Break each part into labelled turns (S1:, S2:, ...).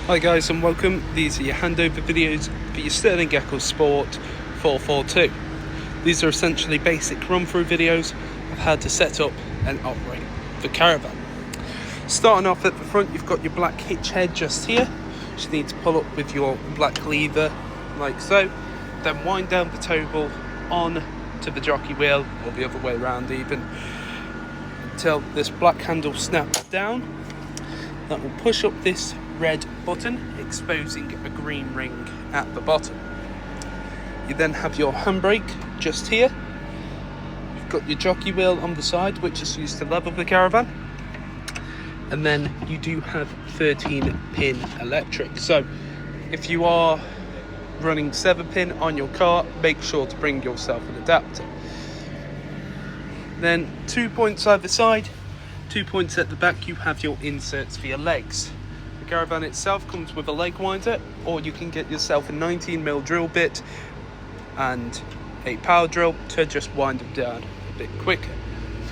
S1: Hi guys and welcome. These are your handover videos for your Sterling Eccles Sport 442. These are essentially basic run-through videos of how to set up and operate the caravan. Starting off at the front, you've got your black hitch head just here. You just need to pull up with your black lever like so. Then wind down the toggle on to the jockey wheel, or the other way around even, until this black handle snaps down. That will push up this red button, exposing a green ring at the bottom. You then have your handbrake just here. You've got your jockey wheel on the side, which is used to level the caravan. And then you do have 13-pin electric. So if you are running 7-pin on your car, make sure to bring yourself an adapter. Then 2 points either side, 2 points at the back, you have your inserts for your legs. The caravan itself comes with a leg winder, or you can get yourself a 19mm drill bit and a power drill to just wind them down a bit quicker.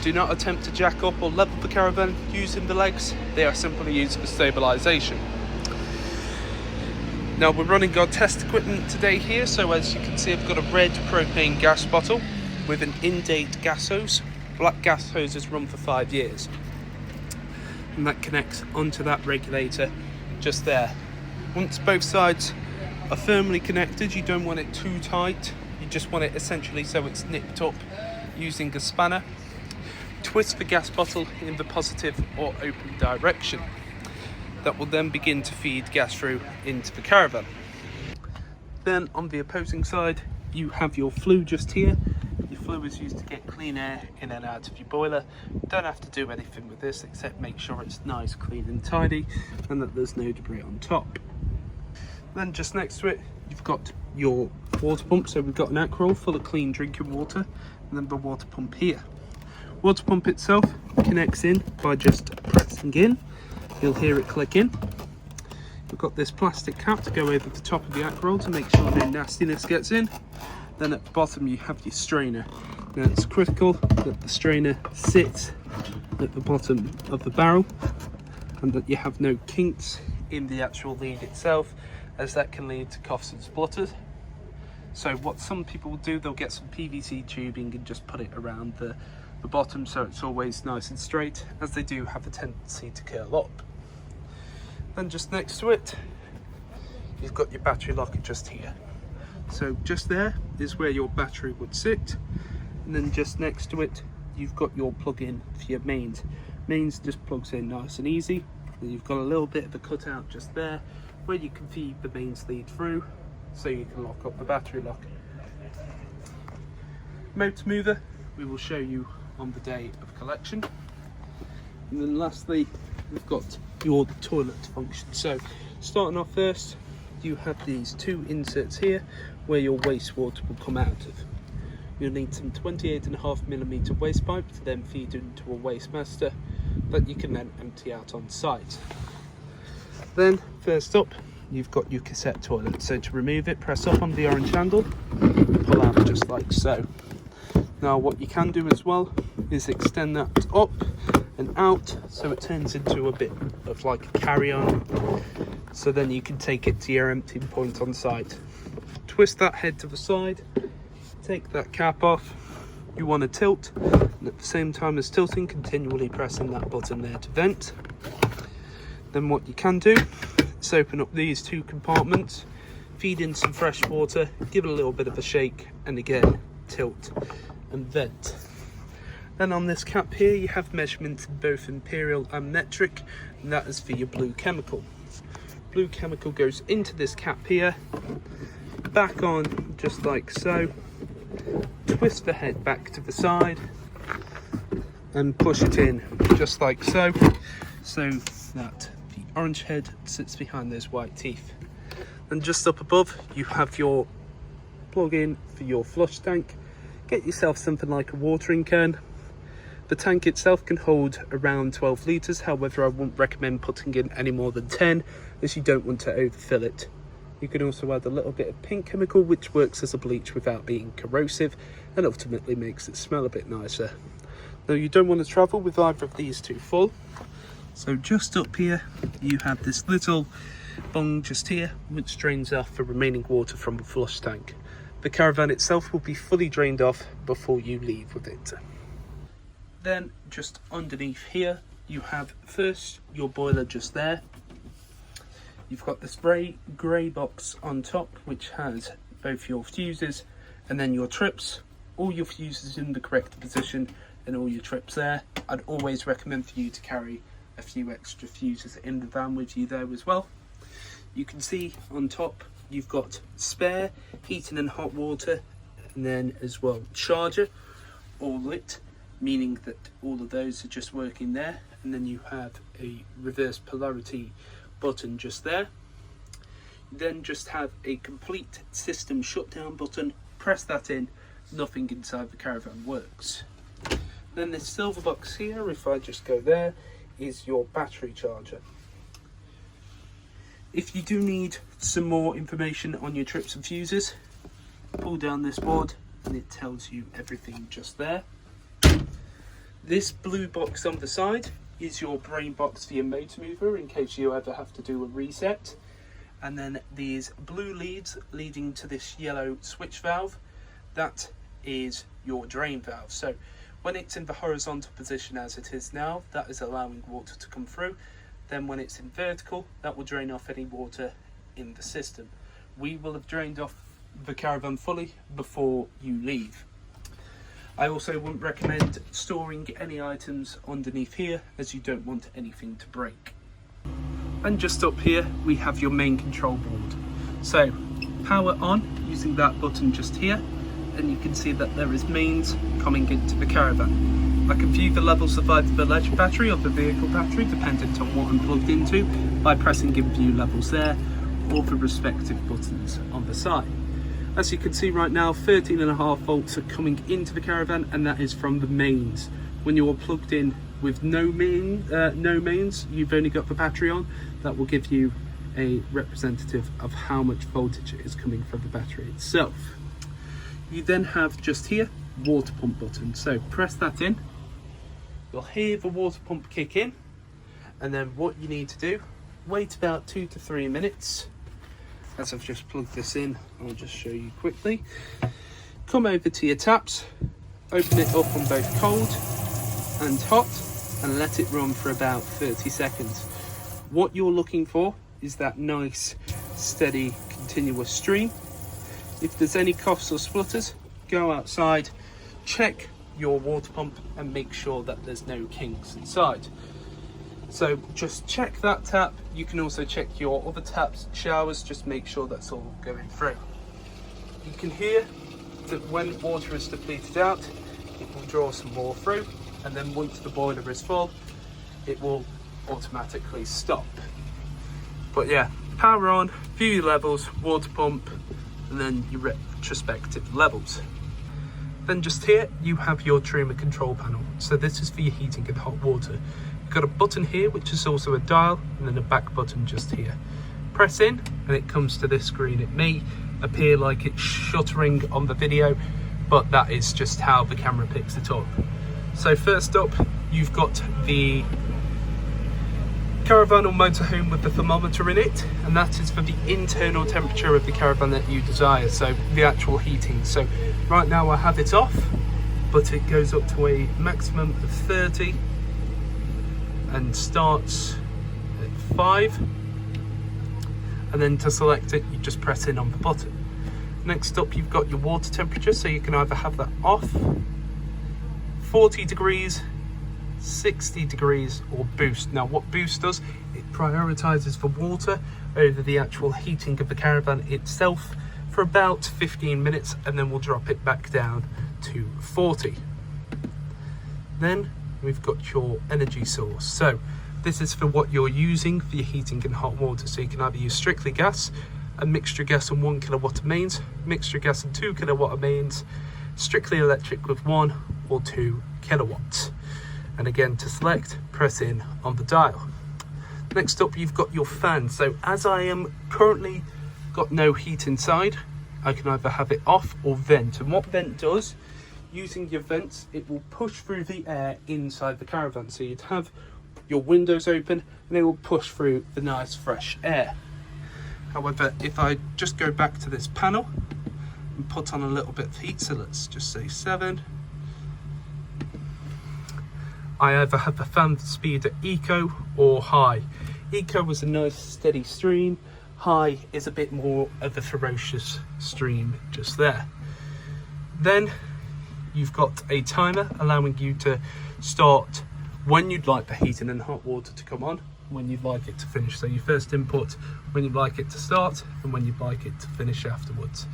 S1: Do not attempt to jack up or level the caravan using the legs. They are simply used for stabilisation. Now we're running our test equipment today here, so as you can see I've got a red propane gas bottle with an in-date gas hose. Black gas hoses run for 5 years. And that connects onto that regulator just there. Once both sides are firmly connected, you don't want it too tight, you just want it essentially so it's nipped up using a spanner. Twist the gas bottle in the positive or open direction. That will then begin to feed gas through into the caravan. Then on the opposing side you have your flue just here. Your flue is used to get clean air in and out of your boiler. You don't have to do anything with this except make sure it's nice, clean and tidy and that there's no debris on top. Then just next to it you've got your water pump. So we've got an Eccles full of clean drinking water, and then the water pump here. Water pump itself connects in by just pressing in. You'll hear it click in. We've got this plastic cap to go over the top of the Eccles to make sure no nastiness gets in. Then at the bottom you have your strainer. Now it's critical that the strainer sits at the bottom of the barrel and that you have no kinks in the actual lead itself, as that can lead to coughs and splutters. So what some people will do, they'll get some PVC tubing and just put it around the bottom so it's always nice and straight, as they do have a tendency to curl up. Then just next to it you've got your battery locker just here. So just there is where your battery would sit, and then just next to it you've got your plug-in for your mains. Mains just plugs in nice and easy, and you've got a little bit of a cutout just there where you can feed the mains lead through so you can lock up the battery lock. Motor mover we will show you on the day of collection. And then lastly we've got your toilet function. So starting off first, you have these 2 inserts here where your wastewater will come out of. You'll need some 28.5mm waste pipe to then feed into a waste master that you can then empty out on site. Then first up you've got your cassette toilet. So to remove it, press up on the orange handle, pull out just like so. Now what you can do as well is extend that up and out so it turns into a bit of like a carry-on, so then you can take it to your emptying point on site. Twist that head to the side, take that cap off. You want to tilt, and at the same time as tilting, continually pressing that button there to vent. Then what you can do is open up these 2 compartments, feed in some fresh water, give it a little bit of a shake, and again tilt and vent. Then on this cap here you have measurements in both imperial and metric, and that is for your blue chemical. Blue chemical goes into this cap here, back on just like so, twist the head back to the side and push it in just like so, so that the orange head sits behind those white teeth. And just up above you have your plug-in for your flush tank. Get yourself something like a watering can. The tank itself can hold around 12 litres, however I wouldn't recommend putting in any more than 10 as you don't want to overfill it. You can also add a little bit of pink chemical which works as a bleach without being corrosive and ultimately makes it smell a bit nicer. Now you don't want to travel with either of these 2 full, So just up here you have this little bung just here which drains off the remaining water from the flush tank. The caravan itself will be fully drained off before you leave with it. Then just underneath here you have first your boiler just there. You've got this grey box on top which has both your fuses and then your trips. All your fuses in the correct position and all your trips there. I'd always recommend for you to carry a few extra fuses in the van with you there as well. You can see on top you've got spare heating and hot water, and then as well charger, all lit, meaning that all of those are just working there. And then you have a reverse polarity button just there. You then just have a complete system shutdown button. Press that in, nothing inside the caravan works. Then this silver box here, if I just go there, is your battery charger. If you do need some more information on your trips and fuses, pull down this board and it tells you everything just there. This blue box on the side is your brain box for your motor mover in case you ever have to do a reset. And then these blue leads leading to this yellow switch valve, that is your drain valve. So when it's in the horizontal position as it is now, that is allowing water to come through. Then when it's in vertical, that will drain off any water in the system. We will have drained off the caravan fully before you leave. I also wouldn't recommend storing any items underneath here as you don't want anything to break. And just up here we have your main control board. So power on using that button just here, and you can see that there is mains coming into the caravan. I can view the levels of either the leisure battery or the vehicle battery dependent on what I'm plugged into by pressing in view levels there or the respective buttons on the side. As you can see right now, 13.5 volts are coming into the caravan, and that is from the mains. When you're plugged in with no mains, you've only got the battery on, that will give you a representative of how much voltage is coming from the battery itself. You then have just here water pump button, so press that in, you'll hear the water pump kick in, and then what you need to do, wait about 2 to 3 minutes. As I've just plugged this in, I'll just show you quickly. Come over to your taps, open it up on both cold and hot, and let it run for about 30 seconds. What you're looking for is that nice, steady, continuous stream. If there's any coughs or splutters, go outside, check your water pump and make sure that there's no kinks inside. So just check that tap. You can also check your other taps, showers, just make sure that's all going through. You can hear that when water is depleted out, it will draw some more through, and then once the boiler is full, it will automatically stop. But yeah, power on, view your levels, water pump, and then your retrospective levels. Then just here, you have your Truma control panel. So this is for your heating and hot water. You've got a button here, which is also a dial, and then a back button just here. Press in, and it comes to this screen. It may appear like it's shuttering on the video, but that is just how the camera picks it up. So first up, you've got the caravan or motorhome with the thermometer in it, and that is for the internal temperature of the caravan that you desire, so the actual heating. So right now I have it off, but it goes up to a maximum of 30 and starts at 5, and then to select it you just press in on the button. Next up you've got your water temperature, so you can either have that off, 40 degrees, 60 degrees, or boost. Now what boost does, it prioritizes the water over the actual heating of the caravan itself for about 15 minutes, and then we'll drop it back down to 40. Then we've got your energy source. So this is for what you're using for your heating and hot water. So you can either use strictly gas, a mixture gas and 1 kilowatt of mains, mixture gas and 2 kilowatt of mains, strictly electric with 1 or 2 kilowatts. And again, to select, press in on the dial. Next up you've got your fan. So as I am currently got no heat inside, I can either have it off or vent. And what vent does, using your vents, it will push through the air inside the caravan. So you'd have your windows open and it will push through the nice fresh air. However, if I just go back to this panel and put on a little bit of heat, so let's just say 7. I either have the fan speed at eco or high. Eco is a nice steady stream. High is a bit more of a ferocious stream just there. Then you've got a timer allowing you to start when you'd like the heating and hot water to come on, when you'd like it to finish. So you first input when you'd like it to start and when you'd like it to finish afterwards.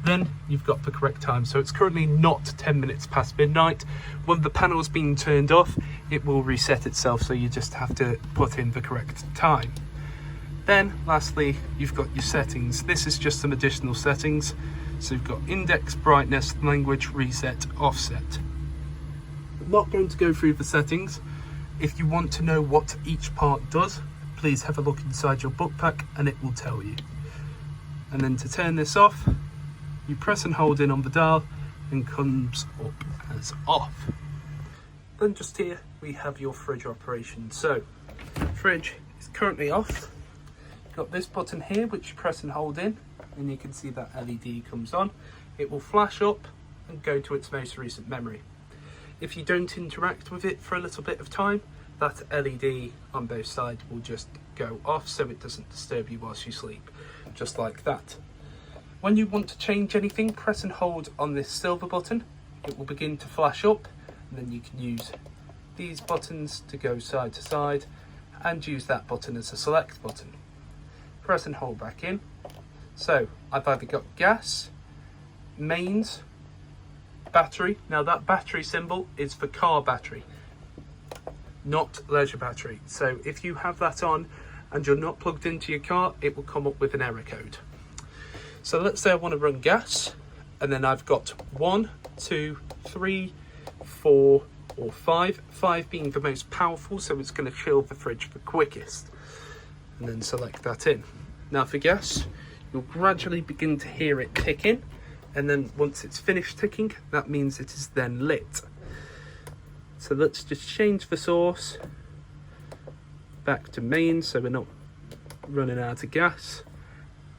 S1: Then you've got the correct time. So it's currently not 10 minutes past midnight. When the panel's been turned off, it will reset itself, so you just have to put in the correct time. Then lastly, you've got your settings. This is just some additional settings. So you've got index, brightness, language, reset, offset. I'm not going to go through the settings. If you want to know what each part does, please have a look inside your book pack and it will tell you. And then to turn this off, you press and hold in on the dial and comes up as off. Then just here we have your fridge operation. So fridge is currently off. You've got this button here which you press and hold in and you can see that LED comes on. It will flash up and go to its most recent memory. If you don't interact with it for a little bit of time, that LED on both sides will just go off so it doesn't disturb you whilst you sleep, just like that. When you want to change anything, press and hold on this silver button. It will begin to flash up, and then you can use these buttons to go side to side and use that button as a select button. Press and hold back in. So I've either got gas, mains, battery. Now that battery symbol is for car battery, not leisure battery. So if you have that on and you're not plugged into your car, it will come up with an error code. So let's say I want to run gas, and then I've got 1, 2, 3, 4 or 5. 5 being the most powerful, so it's going to chill the fridge the quickest. And then select that in. Now for gas, you'll gradually begin to hear it ticking, and then once it's finished ticking, that means it is then lit. So let's just change the source back to main so we're not running out of gas,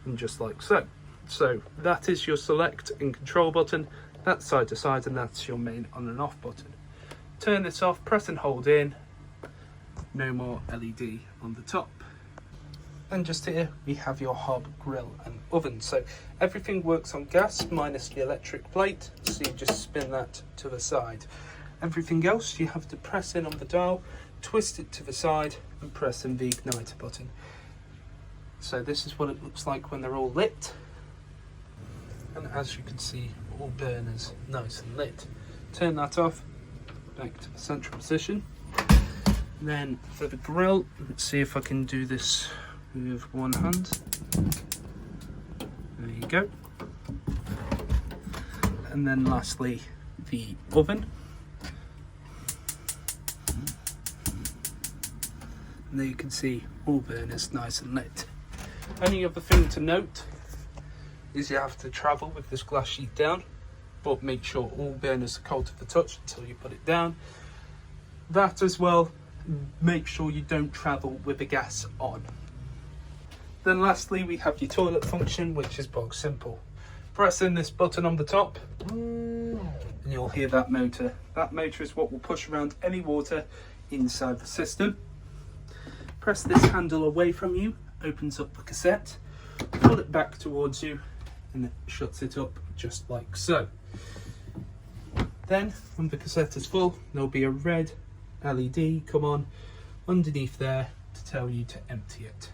S1: and just like so. So that is your select and control button, that's side to side, and that's your main on and off button. Turn this off, press and hold in, no more LED on the top. And just here we have your hob, grill and oven. So everything works on gas minus the electric plate, so you just spin that to the side. Everything else you have to press in on the dial, twist it to the side and press in the igniter button. So this is what it looks like when they're all lit. And as you can see, all burners nice and lit. Turn that off, back to the central position. And then for the grill, let's see if I can do this with one hand. There you go. And then lastly, the oven. And there you can see all burners nice and lit. Only other thing to note is you have to travel with this glass sheet down, but make sure all burners are cold to the touch until you put it down. That as well, make sure you don't travel with the gas on. Then lastly, we have your toilet function, which is bog simple. Press in this button on the top and you'll hear that motor. That motor is what will push around any water inside the system. Press this handle away from you, opens up the cassette, pull it back towards you and it shuts it up just like so. Then when the cassette is full, there'll be a red LED come on underneath there to tell you to empty it.